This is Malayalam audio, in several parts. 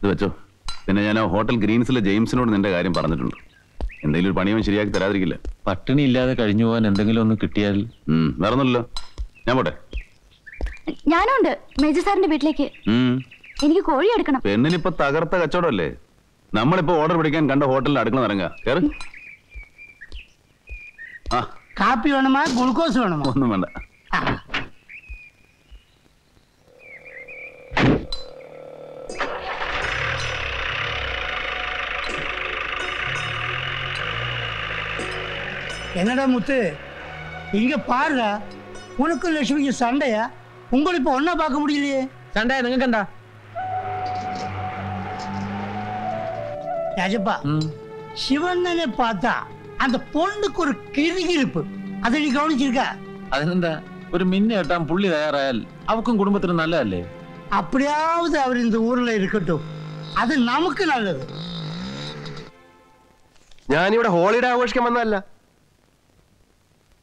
ഇത് വെച്ചോ. പിന്നെ ഞാൻ ഹോട്ടൽ ഗ്രീൻസിലെ ജെയിംസിനോട് നിന്റെ കാര്യം പറഞ്ഞിട്ടുണ്ട്. എന്തെങ്കിലും ഒരു പണിയവൻ ശരിയാക്കി തരാതിരിക്കില്ല. പട്ടിണി ഇല്ലാതെ കഴിഞ്ഞു പോകാൻ എന്തെങ്കിലും ഒന്ന് കിട്ടിയാൽ. വേറൊന്നുമില്ലല്ലോ, ഞാൻ പോട്ടെ. ഞാനുണ്ട് മേജർ സാറിന്റെ വീട്ടിലേക്ക്. എനിക്ക് കോഴി എടുക്കണം. പെണ്ണിനിപ്പോ തകർത്ത കച്ചവടമല്ലേ. നമ്മളിപ്പോ ഓർഡർ പിടിക്കാൻ കണ്ട ഹോട്ടലിൽ അടുക്കള ഇറങ്ങുക. കേറ്. കാപ്പി വേണമാ ഗ്ലൂക്കോസ് വേണമോ? ഒന്നും വേണ്ട. என்னடா முத்து, இங்க பாருடா, உனக்கும் லட்சுமிக்கு சண்டையா? உங்களை இப்ப ஒன்னா பார்க்க முடியலையே. சண்டையா? നിങ്ങൾക്ക് എന്താ രാജപ്പ? ശിവണ്ണനെ பார்த்தா அந்த பொண்ணுக்கு ஒரு கிறுகிறுப்பு, அதை நீ கவனிச்சிருக்க? അതിനെന്താ, ഒരു മിന്നു കെട്ടാൻ പുള്ളി തയ്യാറായാൽ അവക്കും കുടുംബത്തിനും നല്ലതല്ലേ? அப்படியாவது அவர் இந்த ஊர்ல இருக்கட்டும், அது நமக்கு நல்லது. ഞാനിവിടെ ഹോളിഡേ ആഘോഷിക്കാൻ വന്നതല്ല.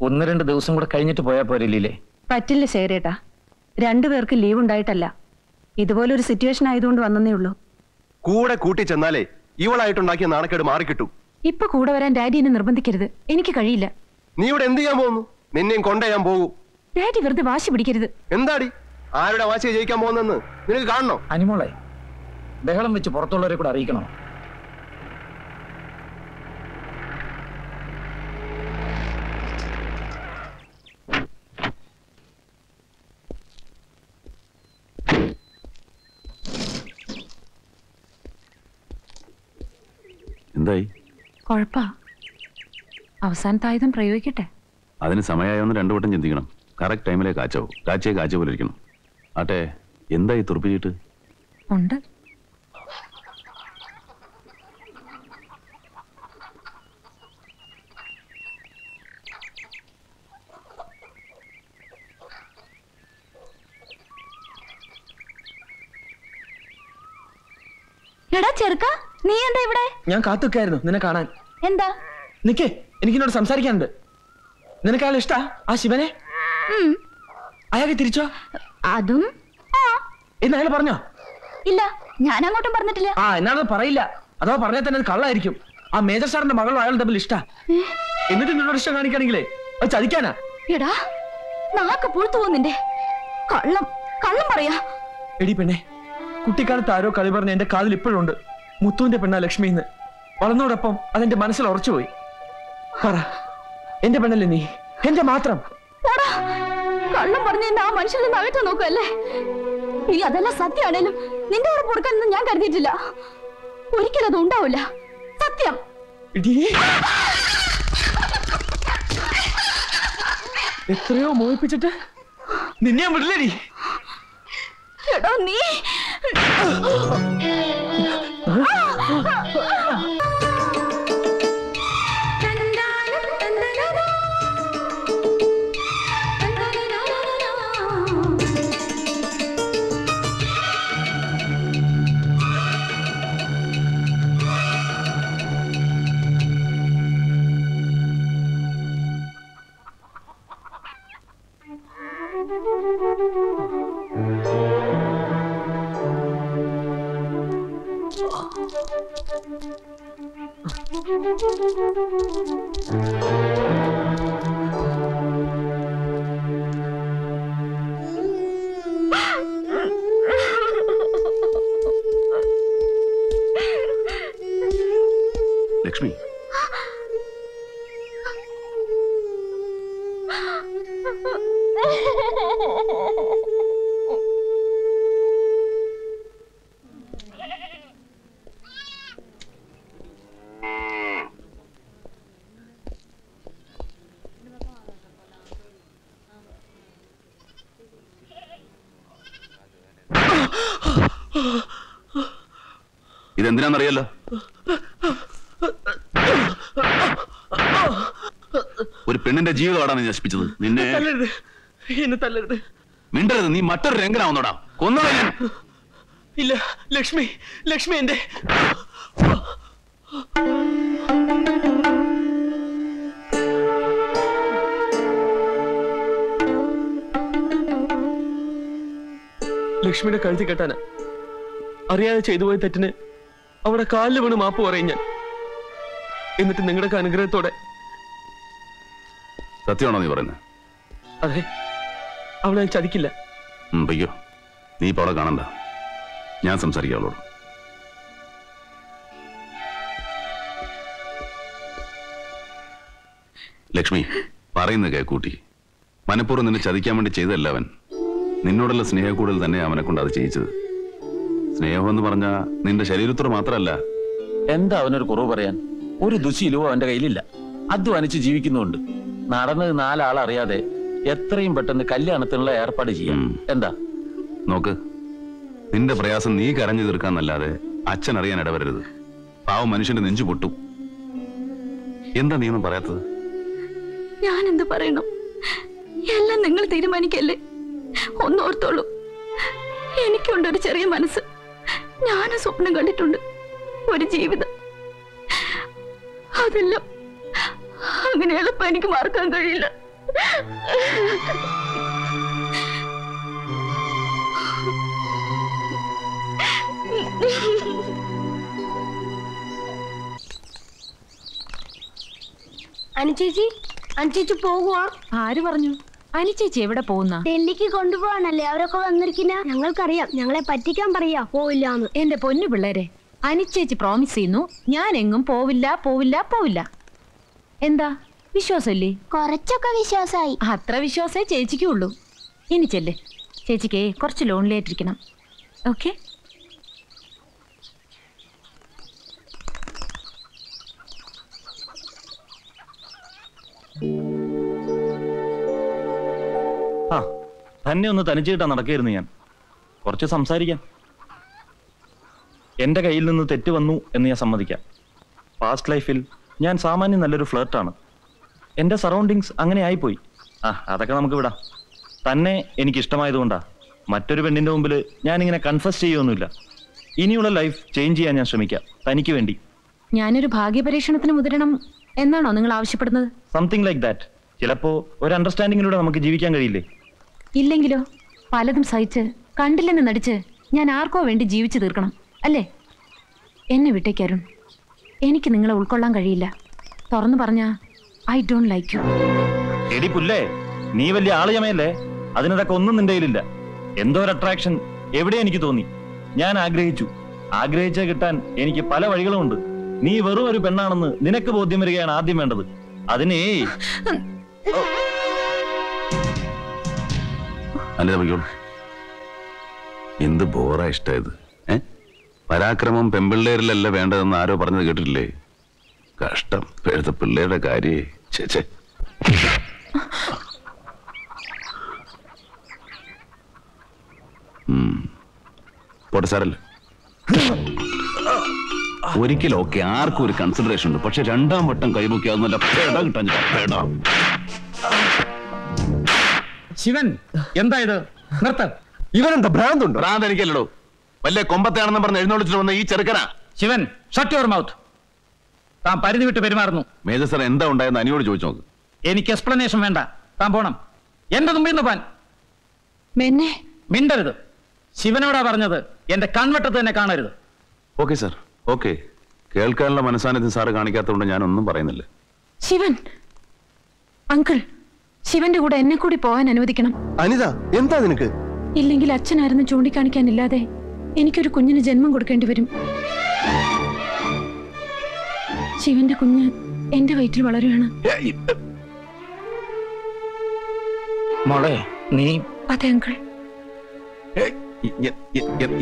1-2 ദിവസം കൂടെ കഴിഞ്ഞിട്ട് പോയാൽ പോരല്ലേ? പറ്റില്ല ശേരേട്ടാ, രണ്ടുപേർക്ക് ലീവ് ഉണ്ടായിട്ടല്ല, ഇതുപോലൊരു സിറ്റുവേഷൻ ആയതുകൊണ്ട് വന്നേ ഉള്ളൂ. കൂടെ കൂട്ടി ചെന്നാലേ ഇവളായിട്ടുണ്ടാക്കിയ നാണക്കേട് മാറിക്കിട്ടു. ഇപ്പൊ കൂടെ വരാൻ ഡാഡി എന്നെ നിർബന്ധിക്കരുത്, എനിക്ക് കഴിയില്ല. നീ ഇവിടെ എന്ത് ചെയ്യാൻ പോകുന്നു? നിന്നെയും കൊണ്ടേ ഞാൻ പോകൂ. ഡാഡി വെറുതെ വാശി പിടിക്കരുത്. എന്താടി, ആരുടെ വാശിയെ ജയിക്കാൻ പോകുന്നെന്ന് നിനക്ക് കാണണോ? അനിമോളെ, ബഹളം വെച്ച് പുറത്തുള്ളവരെ കൂടെ അറിയിക്കണോ? എന്തായി? കുഴപ്പാ, അവസാനത്തെ ആയുധം പ്രയോഗിക്കട്ടെ. അതിന് സമയമായൊന്ന് 2 വട്ടം ചിന്തിക്കണം. കറക്റ്റ് ടൈമിലെ കാച്ചാവും. കാച്ചിയെ കാച്ച പോലെ ഇരിക്കണം. ആട്ടെ, എന്തായി തുറപ്പിച്ചിട്ട്? ഉണ്ട്. എടാ ചെറുക്ക, നീ എന്താ ഇവിടെ? ഞാൻ കാത്തുക്കായിരുന്നു നിന്നെ കാണാൻ. എന്താ? നിക്കേ, എനിക്കിന്നോട് സംസാരിക്കാനുണ്ട്. നിനക്ക് അയാൾ ഇഷ്ടാ, ആ ശിവനെ? അയാൾക്ക് തിരിച്ചോ? അതും എന്ന് അയാൾ പറഞ്ഞോ? ഇല്ല, ഞാൻ അങ്ങോട്ടും പറഞ്ഞിട്ടില്ല. എന്നാണത് പറയില്ല. അഥവാ പറഞ്ഞാൽ തന്നെ അത് കള്ളായിരിക്കും. ആ മേജർ സാറിന്റെ മകളും അയാൾ തമ്മിൽ ഇഷ്ടാ. എന്നിട്ട് നിന്നോട് ഇഷ്ടം കാണിക്കുകയാണെങ്കിലേ അത് ചതിക്കാനാ. എടാ, നാക്ക് പുഴുത്തു പോകുന്നിന്റെ. കള്ളം കള്ളം പറയാ. എടി പെണ്ണെ, കുട്ടിക്കാലത്ത് ആരോ കളി പറഞ്ഞ എന്റെ കാതിൽ ഇപ്പോഴുണ്ട്. മുത്തുവിന്റെ പെണ്ണ ലക്ഷ്മിന്ന്. വളർന്നോടൊപ്പം അതെന്റെ മനസ്സിൽ ഉറച്ചുപോയി. പറ, എന്റെ പെണ്ണല്ലേ നീ? എന്റെ മാത്രം. കള്ളം പറഞ്ഞ എന്നെ ആ മനുഷ്യനെ നകറ്റാൻ നോക്കല്ലേ? നീ അതെല്ലാം സത്യമാണേലും നിന്റെ കൂടെ പൊറുക്കാനൊന്നും ഞാൻ കരുതിയിട്ടില്ല. ഒരിക്കലും അത് ഉണ്ടാവില്ല. സത്യം. എത്രയോ മോഹിപ്പിച്ചിട്ട് നിന്നെ ഞാൻ വിടില്ലടി. എടോ നീ ലക്ഷ്മി, ഇതെന്തിനാന്നറിയല്ലോ? ഒരു പെണ്ണിന്റെ ജീവിതമാണ് നീ നശിപ്പിച്ചത്. നിന്നെ മിണ്ടരുത്. നീ മറ്റൊരു രംഗനാവുന്നോടാ. കൊന്നോടാ ഞാൻ. ഇല്ല ലക്ഷ്മി, ലക്ഷ്മി എന്റെ ലക്ഷ്മിയുടെ കഴുത്തി കെട്ടാനാ അറിയാതെ ചെയ്തു പോയ തെറ്റിന് അവിടെ കാലിൽ വീണ് മാപ്പ് പറയും ഞാൻ. എന്നിട്ട് നിങ്ങളുടെ അനുഗ്രഹത്തോടെ. സത്യമാണോ നീ പറയുന്നത്? അതെ, അവളെ ചതിക്കില്ല. പയ്യോ, നീ ഇപ്പൊ അവളെ കാണണ്ട. ഞാൻ സംസാരിക്കാം അവളോട്. ലക്ഷ്മി, പറയുന്ന കേക്കൂട്ടി. മനഃപൂർവ്വം നിന്നെ ചതിക്കാൻ വേണ്ടി ചെയ്തല്ല അവൻ. നിന്നോടുള്ള സ്നേഹക്കൂടുതൽ തന്നെ അവനെ കൊണ്ട് അത് ചെയ്യിച്ചത്. സ്നേഹം എന്ന് പറഞ്ഞാ നിന്റെ ശരീരത്തോട് മാത്രമല്ല. എന്താ അവനൊരു കുറവ് പറയാൻ? ഒരു ദുശീലവും അവന്റെ കയ്യിലില്ല. അധ്വാനിച്ച് ജീവിക്കുന്നുണ്ട്. നടന്നത് 4 ആളറിയാതെ എത്രയും പെട്ടെന്ന് കല്യാണത്തിനുള്ള ഏർപ്പാട് ചെയ്യാം. എന്താ? നോക്ക്, നിന്റെ പ്രയാസം നീ കരഞ്ഞു തീർക്കാന്നല്ലാതെ അച്ഛൻ അറിയാൻ ഇടവരരുത്. പാവം മനുഷ്യന്റെ നെഞ്ചു പൊട്ടും. എന്താ നീ ഒന്നും പറയാത്തത്? ഞാൻ എന്ത് പറയണം? എല്ലാം നിങ്ങൾ തീരുമാനിക്കല്ലേ. ഒന്നോർത്തോളൂ, എനിക്കുണ്ടൊരു ചെറിയ മനസ്സ്. ഞാനും സ്വപ്നം കണ്ടിട്ടുണ്ട്, ഒരു ജീവിതം. അതെല്ലാം അങ്ങനെ എളുപ്പം എനിക്ക് മറക്കാൻ കഴിയില്ല. അനുചേച്ചി പോകുവാ? ആര് പറഞ്ഞു? അനുചേച്ചി എവിടെ പോകുന്ന? ഡൽഹിക്ക് കൊണ്ടുപോകാനല്ലേ അവരൊക്കെ വന്നിരിക്കുന്ന. ഞങ്ങൾക്കറിയാം, ഞങ്ങളെ പറ്റിക്കാൻ പറയാ പോവില്ലാന്ന്. എന്റെ പൊന്നു പിള്ളേരെ, അനുചേച്ചി പ്രോമിസ് ചെയ്യുന്നു ഞാൻ എങ്ങും പോവില്ല പോവില്ല പോവില്ല. എന്താ വിശ്വാസമില്ലേ? കുറച്ചൊക്കെ വിശ്വാസമായി. അത്ര വിശ്വാസേ ചേച്ചിക്കുള്ളൂ. ഇനി ചെല്ലേ, ചേച്ചിക്ക് കുറച്ച് ലോൺലി ആയിട്ടിരിക്കണം. ഓക്കെ? ആ, തന്നെ ഒന്ന് തനിച്ചിട്ടാ നടക്കായിരുന്നു ഞാൻ. കുറച്ച് സംസാരിക്കാം. എന്റെ കയ്യിൽ നിന്ന് തെറ്റ് വന്നു എന്ന് ഞാൻ സമ്മതിക്കാം. പാസ്റ്റ് ലൈഫിൽ ഞാൻ സാമാന്യം നല്ലൊരു ഫ്ലേർട്ടാണ്. എന്റെ സറൗണ്ടിങ്സ് അങ്ങനെ ആയിപ്പോയി. അതൊക്കെ നമുക്ക് വിടാം. തന്നെ എനിക്ക് ഇഷ്ടമായതുകൊണ്ടാ. മറ്റൊരു പെണ്ണിന്റെ മുമ്പിൽ ഞാനിങ്ങനെ കൺഫസ് ചെയ്യൊന്നുമില്ല. ഇനിയുള്ള ലൈഫ് ചേഞ്ച് ചെയ്യാൻ ഞാൻ ശ്രമിക്കാം, തനിക്ക് വേണ്ടി. ഞാനൊരു ഭാഗ്യപരീക്ഷണത്തിന് മുതിരണം എന്നാണോ നിങ്ങൾ ആവശ്യപ്പെടുന്നത്? Something like that. ചിലപ്പോ ഒരു അണ്ടർസ്റ്റാൻഡിങ്ങിലൂടെ നമുക്ക് ജീവിക്കാൻ കഴിയില്ലേ? ഇല്ലെങ്കിലോ? പലതും സഹിച്ച് കണ്ടില്ലെന്ന് നടിച്ച് ഞാൻ ആർക്കോ വേണ്ടി ജീവിച്ചു തീർക്കണം അല്ലേ? എന്നെ വിട്ടേക്ക് അരുൺ, എനിക്ക് നിങ്ങളെ ഉൾക്കൊള്ളാൻ കഴിയില്ല. തുറന്നു പറഞ്ഞാ ഐ ഡോണ്ട് ലൈക്ക് യു. എടി പുല്ലേ, നീ വലിയ ആളയമയല്ലേ? അതിനതൊക്കെ ഒന്നും നിന്റെ കയ്യിലില്ല. എന്തോ ഒരു അട്രാക്ഷൻ എവിടെ എനിക്ക് തോന്നി. ഞാൻ ആഗ്രഹിച്ച കിട്ടാൻ എനിക്ക് പല വഴികളുമുണ്ട്. നീ വെറും ഒരു പെണ്ണാണെന്ന് നിനക്ക് ബോധ്യം വരികയാണ് ആദ്യം വേണ്ടത്. അതിനേ എന്ത് ബോറാ ഇഷ്ടായത്. പരാക്രമം പെമ്പിള്ളേരിലല്ല വേണ്ടതെന്ന് ആരോ പറഞ്ഞത് കേട്ടിട്ടില്ലേ? കഷ്ടം, ഇപ്പോഴത്തെ പിള്ളേരുടെ കാര്യേ. ചേച്ചേ, പോട്ടെ, സാരല്ലേ. ഒരിക്കലും ഓക്കെ, ആർക്കും ഒരു കൺസിഡറേഷൻ ഉണ്ട്. പക്ഷെ 2ാം വട്ടം കൈമുക്കിയാവുന്നല്ല പേട കിട്ടാൻ. ശിവൻ, എന്താ ഇത്? നിർത്ത്. ഇവനെന്താ ഭ്രാന്തുണ്ടോ? ഭ്രാന്ത് എനിക്കല്ലോ. വല്ല കൊമ്പത്തെയാണെന്ന് പറഞ്ഞ് എഴുന്നള്ളിച്ചിട്ട് വന്ന ഈ ചെറുക്കനാ. Shivan, shut your mouth. താൻ പരിധി വിട്ട് പെരുമാറുന്നു. മേജർ സാർ എന്താ ഉണ്ടായെന്ന് അനിയോട് ചോദിച്ചു നോക്ക്. എനിക്ക് എക്സ്പ്ലനേഷൻ വേണ്ട. താൻ പോണം. എന്റെ മുമ്പിൽ നിന്ന് പാൻ. മെന്നെ മിണ്ടരുത്. ശിവനോടാ പറഞ്ഞത്. എന്റെ കൺവെട്ടത്ത് തന്നെ കാണരുത്. Okay sir, okay. കേൾക്കാനുള്ള മനസ്സാന്നിധ്യം സാറ് കാണിക്കാത്തതുകൊണ്ട് ഞാനൊന്നും പറയുന്നില്ല. ശിവൻ അങ്കിൾ, ശിവന്റെ കൂടെ എന്നെ കൂടി പോകാൻ അനുവദിക്കണം. അനിത, എന്താ നിനക്ക്? ഇല്ലെങ്കിൽ അച്ഛനായിരുന്നു ചൂണ്ടിക്കാണിക്കാനില്ലാതെ എനിക്കൊരു കുഞ്ഞിന് ജന്മം കൊടുക്കേണ്ടി വരും. ശിവന്റെ കുഞ്ഞ് എന്റെ വയറ്റിൽ വളരുകയാണ്. മോളെ, നീ... അതെ അങ്കിൾ.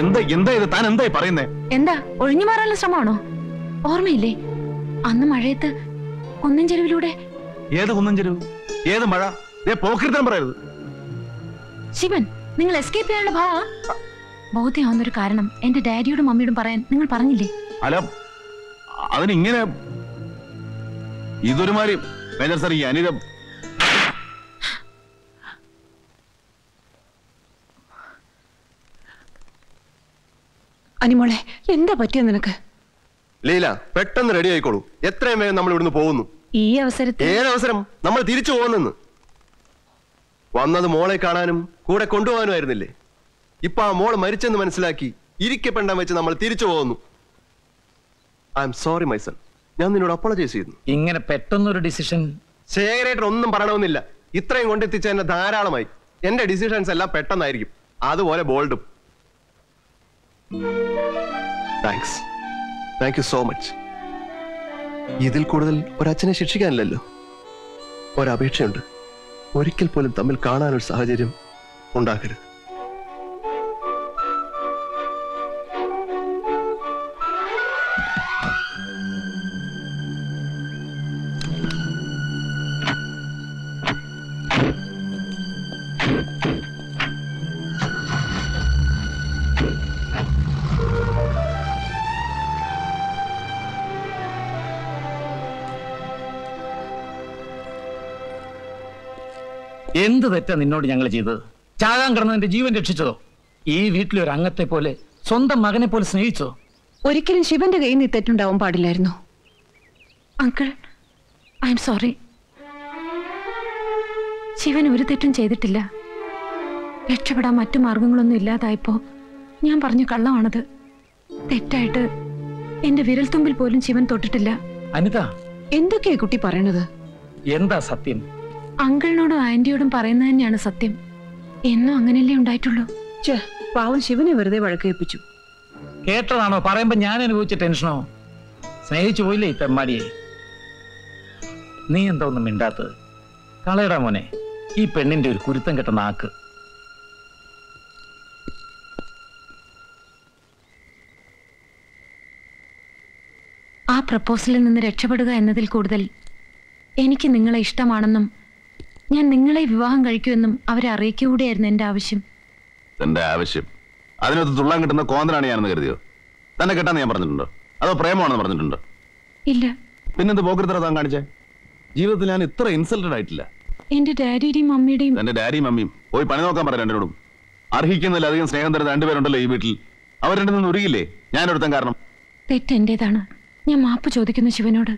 എന്താ ഇത്? താൻ എന്തായി പറയുന്നേ? എന്താ ഒഴിഞ്ഞു മാറാനുള്ള ശ്രമമാണോ? ഓർമ്മയില്ലേ അന്ന് മഴയത്ത് കുന്നിൻ ചെരുവിലൂടെ? ഏത് കുന്നിൻ ചെരുവ്? ഏത് മഴ? പോക്കരുത്തം പറയരുത്. ശിവൻ, നിങ്ങൾ എസ്കേപ്പ് ചെയ്യാനുള്ള ബോധ്യമാവുന്നൊരു കാരണം എന്റെ ഡാഡിയോടും മമ്മിയോടും പറയാൻ നിങ്ങൾ പറഞ്ഞില്ലേ? അല്ല, അതിനിങ്ങനെ ഇതൊരുമാതിരി. മേജർ സാർ, ഈ അനിത... അനിമോളെ, എന്താ പറ്റിയോ നിനക്ക്? ലീല, പെട്ടെന്ന് റെഡി ആയിക്കോളൂ. എത്രയും വേഗം നമ്മൾ ഇവിടുന്ന് പോകുന്നു. ഈ അവസരത്തിൽ... ഏതവസരം? നമ്മൾ തിരിച്ചു പോകുന്നെന്ന്. വന്നത് മോളെ കാണാനും കൂടെ കൊണ്ടുപോകാനുമായിരുന്നില്ലേ? ഇപ്പൊ ആ മോള് മരിച്ചെന്ന് മനസ്സിലാക്കി ഇരിക്കപ്പെടാൻ വെച്ച് നമ്മൾ തിരിച്ചു പോകുന്നു. I am sorry my son. ഞാൻ നിന്നോട് അപ്പോളജൈസ് ചെയ്യുന്നു. ഇങ്ങനെ പെട്ടെന്നൊരു ഡിസിഷൻ ശേഖരേട്ടൻ ഒന്നും പറയണമെന്നില്ല. ഇത്രയും കൊണ്ടെത്തിച്ച എന്നെ ധാരാളമായി. എന്റെ ഡിസിഷൻസ് എല്ലാം പെട്ടെന്നായിരിക്കും, അതുപോലെ ബോൾഡും. Thanks, thank you so much. ഇതിൽ കൂടുതൽ ഒരച്ഛനെ ശിക്ഷിക്കാനില്ലല്ലോ. ഒരപേക്ഷയുണ്ട്, ഒരിക്കൽ പോലും തമ്മിൽ കാണാനൊരു സാഹചര്യം ഉണ്ടാക്കരുത്. എന്ത് തെറ്റാ നിന്നോട് ഞങ്ങൾ ചെയ്തത്? ചാകാൻ കിടന്നതിന്റെ ജീവൻ രക്ഷിച്ചതോ? ഈ വീട്ടിലെ ഒരു അംഗത്തെ പോലെ, സ്വന്തം മകനെ പോലെ സ്നേഹിച്ചോ? ഒരിക്കലും ശിവന്റെ കയ്യിൽ നിന്ന് തെറ്റുണ്ടാവാൻ പാടില്ലായിരുന്നു. Uncle, I am sorry. Shivan ഒരു തെറ്റും ചെയ്തിട്ടില്ല. രക്ഷപ്പെടാൻ മറ്റു മാർഗങ്ങളൊന്നും ഇല്ലാതായപ്പോ ഞാൻ പറഞ്ഞ കള്ളമാണത്. തെറ്റായിട്ട് എന്റെ വിരൽത്തുമ്പിൽ പോലും ശിവൻ തൊട്ടിട്ടില്ല. അനിത, എന്തൊക്കെയാ കുട്ടി പറയണത്? എന്താ സത്യം? അങ്കിളിനോടും ആന്റിയോടും പറയുന്നത് തന്നെയാണ് സത്യം. എന്നും അങ്ങനെയല്ലേ ഉണ്ടായിട്ടുള്ളൂ. പാവം ശിവനെ വെറുതെ വഴക്കേൽപ്പിച്ചു. കേട്ടതാണോ? പറയുമ്പോ ഞാൻ അനുഭവിച്ച ടെൻഷനോ? സ്നേഹിച്ചു പോയില്ലേ ഈ തെമ്മാടിയെ? നീ എന്താ ഒന്നും മിണ്ടാത്തത്? കളയടാ മോനെ ഈ പെണ്ണിന്റെ ഒരു കുരുത്തം കെട്ട നാക്ക്. ആ പ്രപ്പോസലിൽ നിന്ന് രക്ഷപ്പെടുക എന്നതിൽ കൂടുതൽ എനിക്ക് നിങ്ങളെ ഇഷ്ടമാണെന്നും ഞാൻ നിങ്ങളെ വിവാഹം കഴിക്കുമെന്നും അവരെ അറിയിക്കുകയായിരുന്നു എന്റെ ആവശ്യം. എന്റെ ആവശ്യം? അതിനകത്ത് തുള്ളാൻ കിട്ടുന്ന കോന്തനാണ് ഞാനെന്ന് കരുതിയോ? തന്നെ കെട്ടാന്ന് ഞാൻ പറഞ്ഞിട്ടുണ്ടോ? അതോ പ്രേമമാണെന്ന് പറഞ്ഞിട്ടുണ്ടോ? ഇല്ല. പിന്നെന്ത് പോക്കൃത്തര താൻ കാണിച്ചേ? ജീവിതത്തിൽ ഞാൻ ഇത്ര ഇൻസൾട്ടഡ് ആയിട്ടില്ല. എന്റെ ഡാഡിയുടെയും മമ്മിയുടെയും. എന്റെ ഡാഡിയും മമ്മിയും പോയി പണി നോക്കാൻ പറയാം. രണ്ടോടും അർഹിക്കുന്നതിലധികം സ്നേഹം തരുന്ന രണ്ടുപേരുണ്ടല്ലോ ഈ വീട്ടിൽ. അവർ രണ്ടു നിന്ന് ഉരുകില്ലേ ഞാനൊരുത്തൻ കാരണം? തെറ്റെന്റേതാണ്. ഞാൻ മാപ്പ് ചോദിക്കുന്നു ശിവനോട്.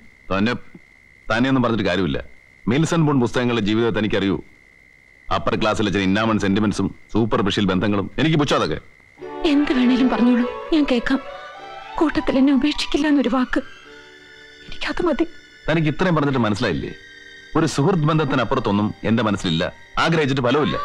തന്നെയൊന്നും പറഞ്ഞിട്ട് കാര്യമില്ല. മിൽസൺ ബോൺ പുസ്തകങ്ങളുടെ ജീവിതത്തെ എനിക്കറിയൂ. അപ്പർ ക്ലാസ്സിലെ ചില ഇന്നാമൻ സെന്റിമെന്റ്സും സൂപ്പർഫിഷ്യൽ ബന്ധങ്ങളും എനിക്ക് പുച്ഛാതൊക്കെ. എന്ത് വേണേലും പറഞ്ഞോളൂ, ഞാൻ കേൾക്കാം. കൂട്ടത്തിൽ എന്നെ ഉപേക്ഷിക്കില്ല എന്നൊരു വാക്ക്, എനിക്കത് മതി. തനിക്ക് ഇത്രയും പറഞ്ഞിട്ട് മനസ്സിലായില്ലേ? ഒരു സുഹൃത്ത് ബന്ധത്തിനപ്പുറത്തൊന്നും എന്റെ മനസ്സിലില്ല, ആഗ്രഹിച്ചിട്ട് ഫലവുമില്ല.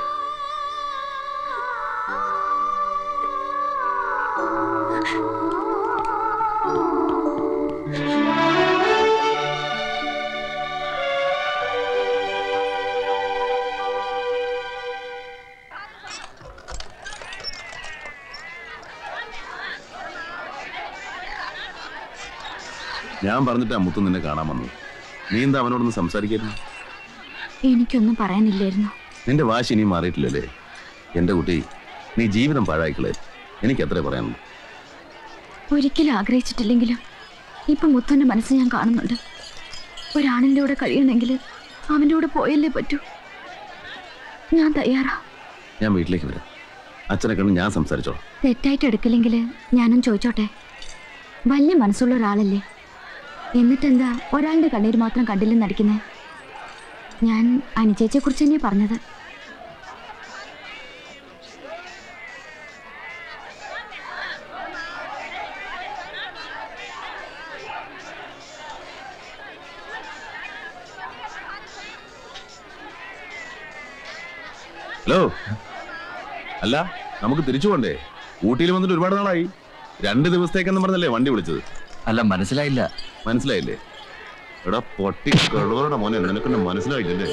ഞാൻ പറഞ്ഞിട്ടാ മുത്തു നിന്നെ കാണാൻ വന്നത്. നീ എന്താ അവനോടൊന്ന് സംസാരിക്കായിരുന്നു? എനിക്കൊന്നും പറയാനില്ലായിരുന്നു. നിന്റെ വാശി ഇനിയും മാറിയിട്ടില്ലല്ലേ? എന്റെ കുട്ടി, നീ ജീവിതം പാഴായിക്കളെ. എനിക്ക് അത്രേ പറയാനുള്ളൂ. ഒരിക്കലും ആഗ്രഹിച്ചിട്ടില്ലെങ്കിലും ഇപ്പൊ മുത്തുവിന്റെ മനസ്സ് ഞാൻ കാണുന്നുണ്ട്. ഒരാണിന്റെ കൂടെ കഴിയണമെങ്കിൽ അവന്റെ കൂടെ പോയല്ലേ പറ്റൂ. ഞാൻ തയ്യാറാ. ഞാൻ വീട്ടിലേക്ക് വരാം. അച്ഛനെ കണ്ട് ഞാൻ സംസാരിച്ചോളാം. തെറ്റായിട്ട് എടുക്കില്ലെങ്കിൽ ഞാനും ചോദിച്ചോട്ടെ? വലിയ മനസ്സുള്ള ഒരാളല്ലേ, എന്നിട്ടെന്താ ഒരാളുടെ കണ്ണീര് മാത്രം കണ്ടില്ലെന്ന് നടിക്കുന്നേ? ഞാൻ അനുചേച്ചിയെ കുറിച്ച് തന്നെയാ പറഞ്ഞത്. ഹലോ, അല്ല നമുക്ക് തിരിച്ചു പോണ്ടേ? ഊട്ടിയിൽ വന്നിട്ട് ഒരുപാട് നാളായി. 2 ദിവസത്തേക്കെന്ന് പറഞ്ഞല്ലേ വണ്ടി വിളിച്ചത്? അല്ല, മനസ്സിലായില്ല. മനസ്സിലായില്ലേ? എടാ പൊട്ടി കഴിവറുടെ മോനെ, നിനക്കെന്നെ മനസ്സിലായില്ലേ?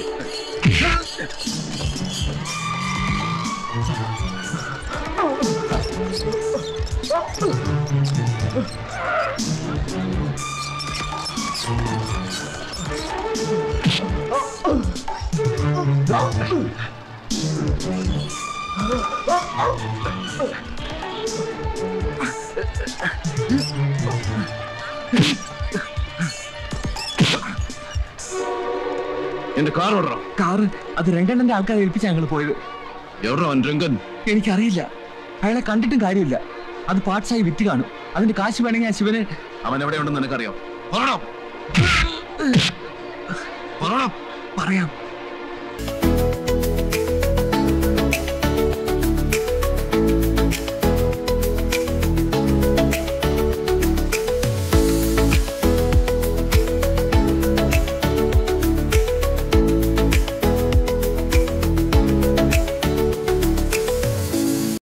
എന്റെ കാർ ഓടണം. കാറ് അത് രംഗണ്ണന്റെ ആൾക്കാരെ ഏൽപ്പിച്ചാ ഞങ്ങൾ പോയത്. എവിടെയോ രംഗൻ? എനിക്കറിയില്ല, അയാളെ കണ്ടിട്ടും കാര്യമില്ല. അത് പാർട്സായി വിറ്റ് കാണും. അതിന്റെ കാശ് വേണമെങ്കിൽ ആ ശിവന്. അവൻ എവിടെയുണ്ടെന്ന് നിനക്കറിയാം? പറയണം. പറയാം.